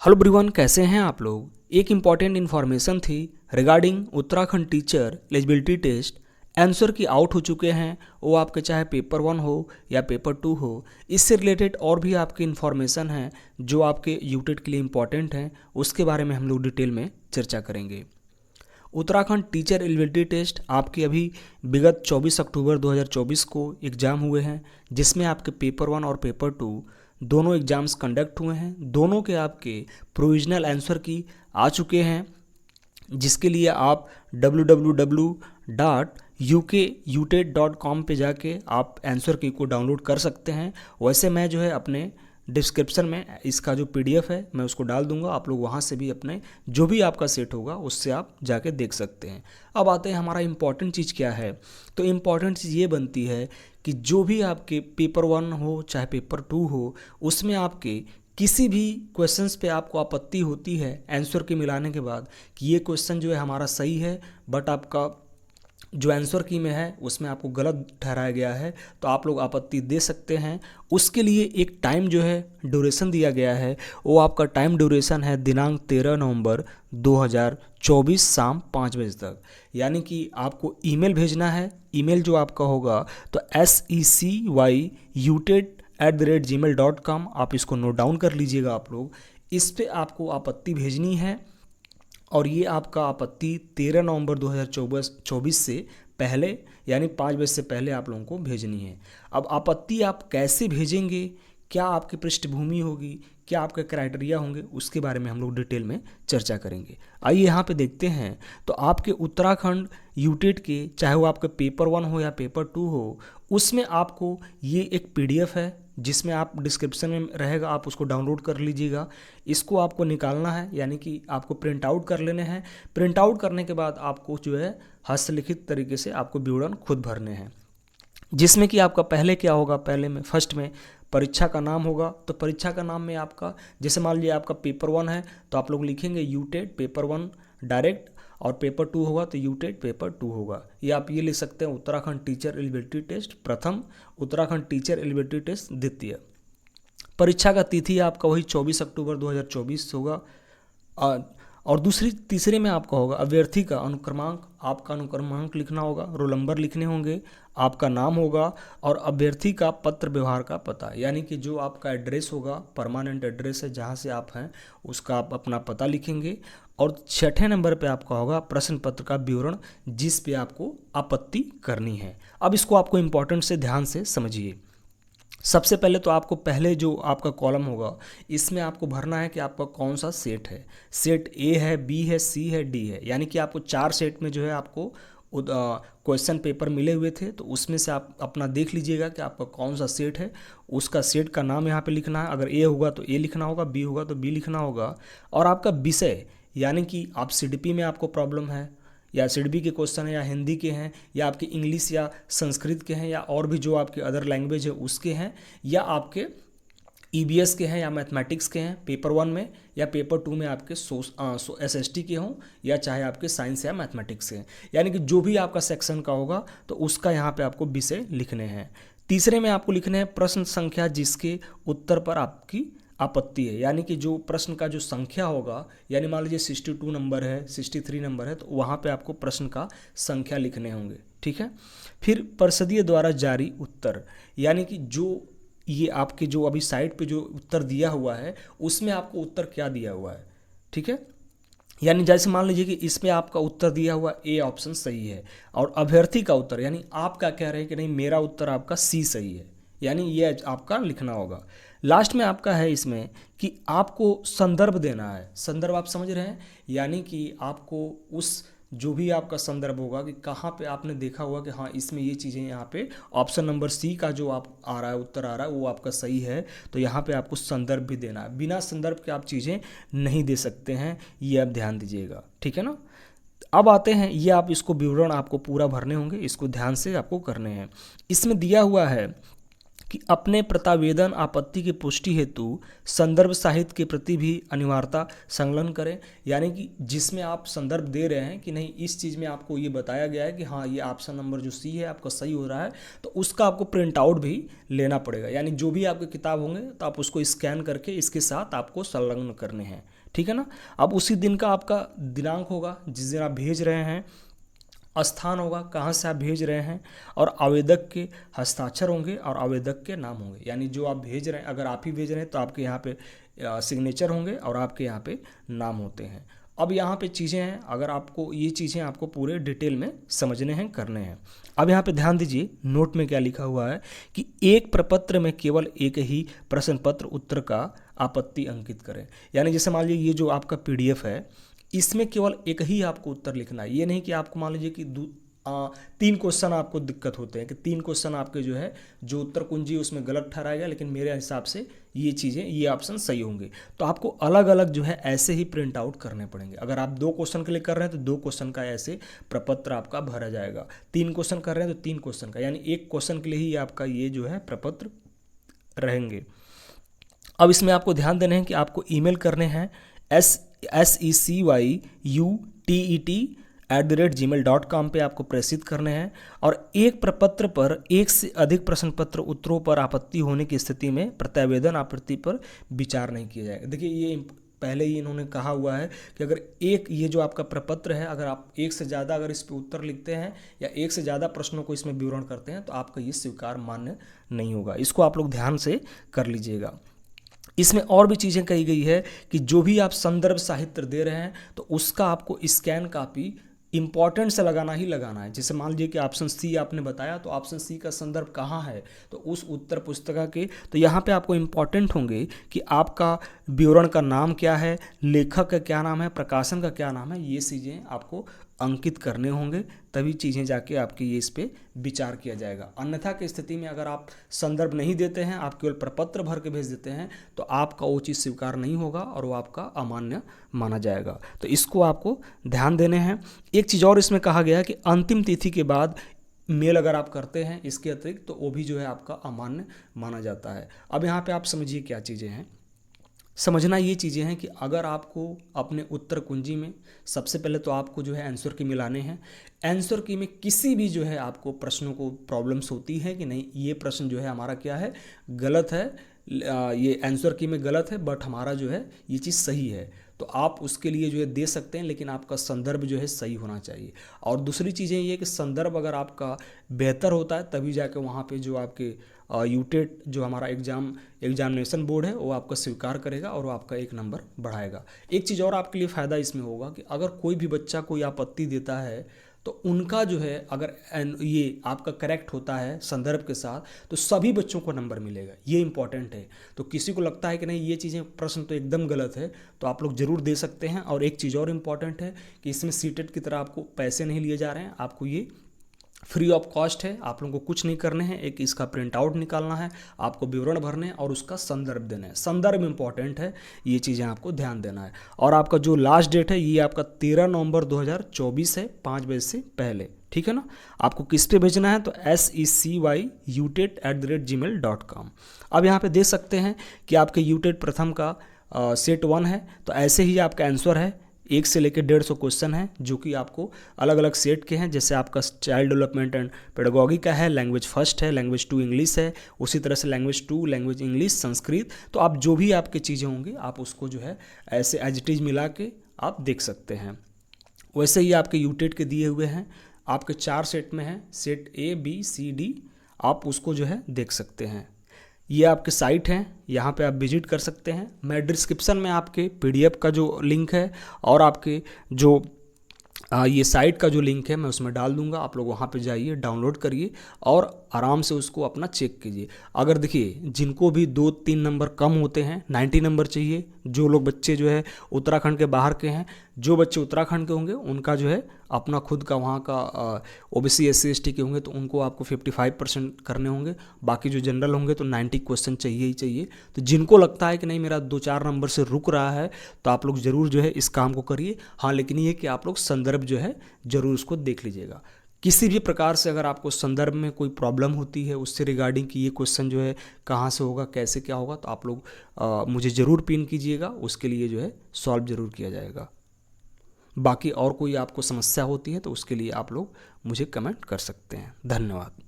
Hello everyone, कैसे हैं आप लोग। एक इम्पॉर्टेंट इन्फॉर्मेशन थी regarding Uttarakhand teacher eligibility test. Answer key out हो चुके हैं, वो आपके चाहे पेपर 1 हो या पेपर 2 हो। इससे रिलेटेड और भी आपकी इन्फॉर्मेशन है जो आपके यूटेट के लिए इम्पॉर्टेंट हैं, उसके बारे में हम लोग डिटेल में चर्चा करेंगे। उत्तराखंड टीचर एलिजिबिलिटी टेस्ट आपके अभी विगत 24 अक्टूबर 2024 को एग्ज़ाम हुए हैं, जिसमें आपके पेपर 1 और पेपर 2 दोनों एग्ज़ाम्स कंडक्ट हुए हैं। दोनों के आपके प्रोविजनल आंसर की आ चुके हैं, जिसके लिए आप www.ukutet.com पे जाके आप आंसर की को डाउनलोड कर सकते हैं। वैसे मैं जो है अपने डिस्क्रिप्शन में इसका जो PDF है मैं उसको डाल दूंगा, आप लोग वहाँ से भी अपने जो भी आपका सेट होगा उससे आप जाके देख सकते हैं। अब आते हैं हमारा इम्पॉर्टेंट चीज़ क्या है। तो इम्पॉर्टेंट चीज़ ये बनती है कि जो भी आपके पेपर 1 हो चाहे पेपर 2 हो, उसमें आपके किसी भी क्वेश्चंस पे आपको आपत्ति होती है आंसर के मिलाने के बाद कि ये क्वेश्चन जो है हमारा सही है, बट आपका जो आंसर की में है उसमें आपको गलत ठहराया गया है, तो आप लोग आपत्ति दे सकते हैं। उसके लिए एक टाइम जो है ड्यूरेशन दिया गया है, वो आपका टाइम ड्यूरेशन है दिनांक 13 नवंबर 2024 शाम 5 बजे तक। यानी कि आपको ईमेल भेजना है। ईमेल जो आपका होगा तो secyutet@gmail.com, आप इसको नोट डाउन कर लीजिएगा आप लोग। इस पे आपको आपत्ति भेजनी है और ये आपका आपत्ति 13 नवंबर 2024 से पहले यानी 5 बजे से पहले आप लोगों को भेजनी है। अब आपत्ति आप कैसे भेजेंगे, क्या आपकी पृष्ठभूमि होगी, क्या आपके क्राइटेरिया होंगे, उसके बारे में हम लोग डिटेल में चर्चा करेंगे। आइए यहाँ पे देखते हैं। तो आपके उत्तराखंड यूटेट के चाहे वो आपके पेपर 1 हो या पेपर 2 हो, उसमें आपको ये एक PDF है जिसमें आप डिस्क्रिप्शन में रहेगा, आप उसको डाउनलोड कर लीजिएगा। इसको आपको निकालना है, यानी कि आपको प्रिंट आउट कर लेने हैं। प्रिंट आउट करने के बाद आपको जो है हस्तलिखित तरीके से आपको विवरण खुद भरने हैं, जिसमें कि आपका पहले क्या होगा, पहले में फर्स्ट में परीक्षा का नाम होगा। तो परीक्षा का नाम में आपका जैसे मान लीजिए आपका पेपर 1 है तो आप लोग लिखेंगे यूटेट पेपर 1 डायरेक्ट, और पेपर 2 होगा तो यूटेट पेपर 2 होगा। ये आप ये लिख सकते हैं उत्तराखंड टीचर एलिजिबिलिटी टेस्ट प्रथम, उत्तराखंड टीचर एलिजिबिलिटी टेस्ट द्वितीय। परीक्षा का तिथि आपका वही 24 अक्टूबर 2024 होगा। और तीसरे में आपका होगा अभ्यर्थी का अनुक्रमांक, आपका अनुक्रमांक लिखना होगा, रोल नंबर लिखने होंगे, आपका नाम होगा और अभ्यर्थी का पत्र व्यवहार का पता, यानी कि जो आपका एड्रेस होगा, परमानेंट एड्रेस है जहाँ से आप हैं, उसका आप अपना पता लिखेंगे। और 6ठे नंबर पे आपका होगा प्रश्न पत्र का विवरण, जिस पे आपको आपत्ति करनी है। अब इसको आपको इम्पोर्टेंट से ध्यान से समझिए। सबसे पहले तो आपको पहले जो आपका कॉलम होगा इसमें आपको भरना है कि आपका कौन सा सेट है। सेट ए है, बी है, सी है, डी है, यानी कि आपको 4 सेट में जो है आपको क्वेश्चन पेपर मिले हुए थे। तो उसमें से आप अपना देख लीजिएगा कि आपका कौन सा सेट है, उसका सेट का नाम यहाँ पे लिखना है। अगर ए होगा तो ए लिखना होगा, बी होगा तो बी लिखना होगा। और आपका विषय, यानी कि आप CDP में आपको प्रॉब्लम है या CDP के क्वेश्चन है या हिंदी के हैं या आपके इंग्लिश या संस्कृत के हैं या और भी जो आपके अदर लैंग्वेज है उसके हैं, या आपके EBS के हैं या मैथमेटिक्स के हैं पेपर 1 में, या पेपर 2 में आपके SST के हों, या चाहे आपके साइंस या मैथमेटिक्स के हैं, यानी कि जो भी आपका सेक्शन का होगा तो उसका यहाँ पे आपको विषय लिखने हैं। तीसरे में आपको लिखने हैं प्रश्न संख्या जिसके उत्तर पर आपकी आपत्ति है, यानी कि जो प्रश्न का जो संख्या होगा, यानी मान लीजिए 62 नंबर है, 63 नंबर है, तो वहाँ पे आपको प्रश्न का संख्या लिखने होंगे। ठीक है। फिर परिषदीय द्वारा जारी उत्तर, यानी कि जो ये आपके जो अभी साइट पे जो उत्तर दिया हुआ है उसमें आपको उत्तर क्या दिया हुआ है। ठीक है। यानी जैसे मान लीजिए कि इसमें आपका उत्तर दिया हुआ ए ऑप्शन सही है, और अभ्यर्थी का उत्तर यानी आप क्या कह रहे हैं कि नहीं मेरा उत्तर आपका सी सही है, यानी ये आपका लिखना होगा। लास्ट में आपका है इसमें कि आपको संदर्भ देना है। संदर्भ आप समझ रहे हैं, यानी कि आपको उस जो भी आपका संदर्भ होगा कि कहाँ पे आपने देखा होगा कि हाँ इसमें ये चीज़ें यहाँ पे ऑप्शन नंबर सी का जो आप आ रहा है उत्तर आ रहा है वो आपका सही है, तो यहाँ पे आपको संदर्भ भी देना है। बिना संदर्भ के आप चीज़ें नहीं दे सकते हैं, ये आप ध्यान दीजिएगा। ठीक है ना। अब आते हैं, ये आप इसको विवरण आपको पूरा भरने होंगे, इसको ध्यान से आपको करने हैं। इसमें दिया हुआ है कि अपने प्रतावेदन आपत्ति की पुष्टि हेतु संदर्भ साहित्य के प्रति भी अनिवार्यता संलग्न करें। यानी कि जिसमें आप संदर्भ दे रहे हैं कि नहीं इस चीज़ में आपको ये बताया गया है कि हाँ ये ऑप्शन नंबर जो सी है आपका सही हो रहा है, तो उसका आपको प्रिंट आउट भी लेना पड़ेगा। यानी जो भी आपके किताब होंगे तो आप उसको स्कैन करके इसके साथ आपको संलग्न करने हैं, ठीक है ना। अब उसी दिन का आपका दिनांक होगा जिस दिन आप भेज रहे हैं, स्थान होगा कहाँ से आप भेज रहे हैं, और आवेदक के हस्ताक्षर होंगे और आवेदक के नाम होंगे। यानी जो आप भेज रहे हैं, अगर आप ही भेज रहे हैं तो आपके यहाँ पे सिग्नेचर होंगे और आपके यहाँ पे नाम होते हैं। अब यहाँ पे चीज़ें हैं, अगर आपको ये चीज़ें आपको पूरे डिटेल में समझने हैं, करने हैं। अब यहाँ पे ध्यान दीजिए नोट में क्या लिखा हुआ है कि एक प्रपत्र में केवल एक ही प्रश्न पत्र उत्तर का आपत्ति अंकित करें। यानी जैसे मान लीजिए ये जो आपका PDF है इसमें केवल एक ही आपको उत्तर लिखना है। ये नहीं कि आपको मान लीजिए कि 3 क्वेश्चन आपको दिक्कत होते हैं कि 3 क्वेश्चन आपके जो है जो उत्तर कुंजी उसमें गलत ठहराएगा, लेकिन मेरे हिसाब से ये चीज़ें ये ऑप्शन सही होंगे। तो आपको अलग अलग जो है ऐसे ही प्रिंट आउट करने पड़ेंगे। अगर आप 2 क्वेश्चन के लिए कर रहे हैं तो 2 क्वेश्चन का ऐसे प्रपत्र आपका भरा जाएगा। 3 क्वेश्चन कर रहे हैं तो 3 क्वेश्चन का, यानी 1 क्वेश्चन के लिए ही आपका ये जो है प्रपत्र रहेंगे। अब इसमें आपको ध्यान देना है कि आपको ईमेल करने हैं secuyutet@gmail.com पे आपको प्रेषित करने हैं। और एक प्रपत्र पर एक से अधिक प्रश्न पत्र उत्तरों पर आपत्ति होने की स्थिति में प्रत्यावेदन आपत्ति पर विचार नहीं किया जाएगा। देखिए ये पहले ही इन्होंने कहा हुआ है कि अगर एक ये जो आपका प्रपत्र है, अगर आप एक से ज़्यादा अगर इस पर उत्तर लिखते हैं या एक से ज़्यादा प्रश्नों को इसमें विवरण करते हैं तो आपका ये स्वीकार मान्य नहीं होगा। इसको आप लोग ध्यान से कर लीजिएगा। इसमें और भी चीज़ें कही गई है कि जो भी आप संदर्भ साहित्य दे रहे हैं तो उसका आपको स्कैन कॉपी इंपॉर्टेंट से लगाना ही लगाना है। जैसे मान लीजिए कि ऑप्शन सी आपने बताया, तो ऑप्शन सी का संदर्भ कहाँ है, तो उस उत्तर पुस्तिका के, तो यहाँ पे आपको इंपॉर्टेंट होंगे कि आपका विवरण का नाम क्या है, लेखक का क्या नाम है, प्रकाशन का क्या नाम है, ये चीज़ें आपको अंकित करने होंगे, तभी चीज़ें जाके आपके ये इस पर विचार किया जाएगा। अन्यथा की स्थिति में अगर आप संदर्भ नहीं देते हैं, आप केवल प्रपत्र भर के भेज देते हैं, तो आपका वो चीज़ स्वीकार नहीं होगा और वो आपका अमान्य माना जाएगा। तो इसको आपको ध्यान देने हैं। एक चीज़ और इसमें कहा गया है कि अंतिम तिथि के बाद मेल अगर आप करते हैं इसके अतिरिक्त, तो वो भी जो है आपका अमान्य माना जाता है। अब यहाँ पर आप समझिए क्या चीज़ें हैं। समझना ये चीज़ें हैं कि अगर आपको अपने उत्तर कुंजी में सबसे पहले तो आपको जो है आंसर की मिलाने हैं। आंसर की में किसी भी जो है आपको प्रश्नों को प्रॉब्लम्स होती है कि नहीं ये प्रश्न जो है हमारा क्या है, गलत है, ये आंसर की में गलत है, बट हमारा जो है ये चीज़ सही है, तो आप उसके लिए जो है दे सकते हैं, लेकिन आपका संदर्भ जो है सही होना चाहिए। और दूसरी चीज़ें ये कि संदर्भ अगर आपका बेहतर होता है तभी जाकर वहाँ पे जो आपके यूटेट जो हमारा एग्जामिनेशन बोर्ड है वो आपका स्वीकार करेगा और वो आपका 1 नंबर बढ़ाएगा। एक चीज़ और आपके लिए फ़ायदा इसमें होगा कि अगर कोई भी बच्चा कोई आपत्ति देता है तो उनका जो है अगर ये आपका करेक्ट होता है संदर्भ के साथ तो सभी बच्चों को नंबर मिलेगा, ये इंपॉर्टेंट है। तो किसी को लगता है कि नहीं ये चीज़ें प्रश्न तो एकदम गलत है तो आप लोग ज़रूर दे सकते हैं। और एक चीज़ और इम्पॉर्टेंट है कि इसमें सीटेट की तरह आपको पैसे नहीं लिए जा रहे हैं, आपको ये फ्री ऑफ कॉस्ट है, आप लोगों को कुछ नहीं करने हैं, एक इसका प्रिंट आउट निकालना है, आपको विवरण भरने और उसका संदर्भ देना है। संदर्भ इंपॉर्टेंट है, ये चीज़ें आपको ध्यान देना है। और आपका जो लास्ट डेट है ये आपका 13 नवंबर 2024 है, 5 बजे से पहले, ठीक है ना। आपको किस पे भेजना है तो secuyutet@gmail.com। अब यहाँ पे देख सकते हैं कि आपके यूटेट प्रथम का सेट 1 है, तो ऐसे ही आपका आंसर है 1 से लेकर 150 क्वेश्चन हैं जो कि आपको अलग अलग सेट के हैं। जैसे आपका चाइल्ड डेवलपमेंट एंड पेडागॉगी का है, लैंग्वेज फर्स्ट है, लैंग्वेज 2 इंग्लिश है, उसी तरह से लैंग्वेज 2 लैंग्वेज इंग्लिश संस्कृत। तो आप जो भी आपकी चीज़ें होंगी आप उसको जो है ऐसे एज इट इज मिला के आप देख सकते हैं। वैसे ही आपके यूटेट के दिए हुए हैं, आपके 4 सेट में है, set A B C D, आप उसको जो है देख सकते हैं। ये आपके साइट हैं, यहाँ पे आप विजिट कर सकते हैं। मैं डिस्क्रिप्शन में आपके PDF का जो लिंक है और आपके जो ये साइट का जो लिंक है मैं उसमें डाल दूंगा, आप लोग वहाँ पे जाइए, डाउनलोड करिए और आराम से उसको अपना चेक कीजिए। अगर देखिए जिनको भी 2-3 नंबर कम होते हैं, 90 नंबर चाहिए, जो लोग बच्चे जो है उत्तराखंड के बाहर के हैं, जो बच्चे उत्तराखंड के होंगे उनका जो है अपना खुद का वहाँ का OBC SC ST के होंगे तो उनको आपको 55% करने होंगे। बाकी जो जनरल होंगे तो 90 क्वेश्चन चाहिए ही चाहिए। तो जिनको लगता है कि नहीं मेरा 2-4 नंबर से रुक रहा है तो आप लोग ज़रूर जो है इस काम को करिए। हाँ, लेकिन ये कि आप लोग संदर्भ जो है ज़रूर उसको देख लीजिएगा। किसी भी प्रकार से अगर आपको संदर्भ में कोई प्रॉब्लम होती है उससे रिगार्डिंग कि ये क्वेश्चन जो है कहाँ से होगा, कैसे क्या होगा, तो आप लोग मुझे ज़रूर पिन कीजिएगा, उसके लिए जो है सॉल्व ज़रूर किया जाएगा। बाकी और कोई आपको समस्या होती है तो उसके लिए आप लोग मुझे कमेंट कर सकते हैं। धन्यवाद।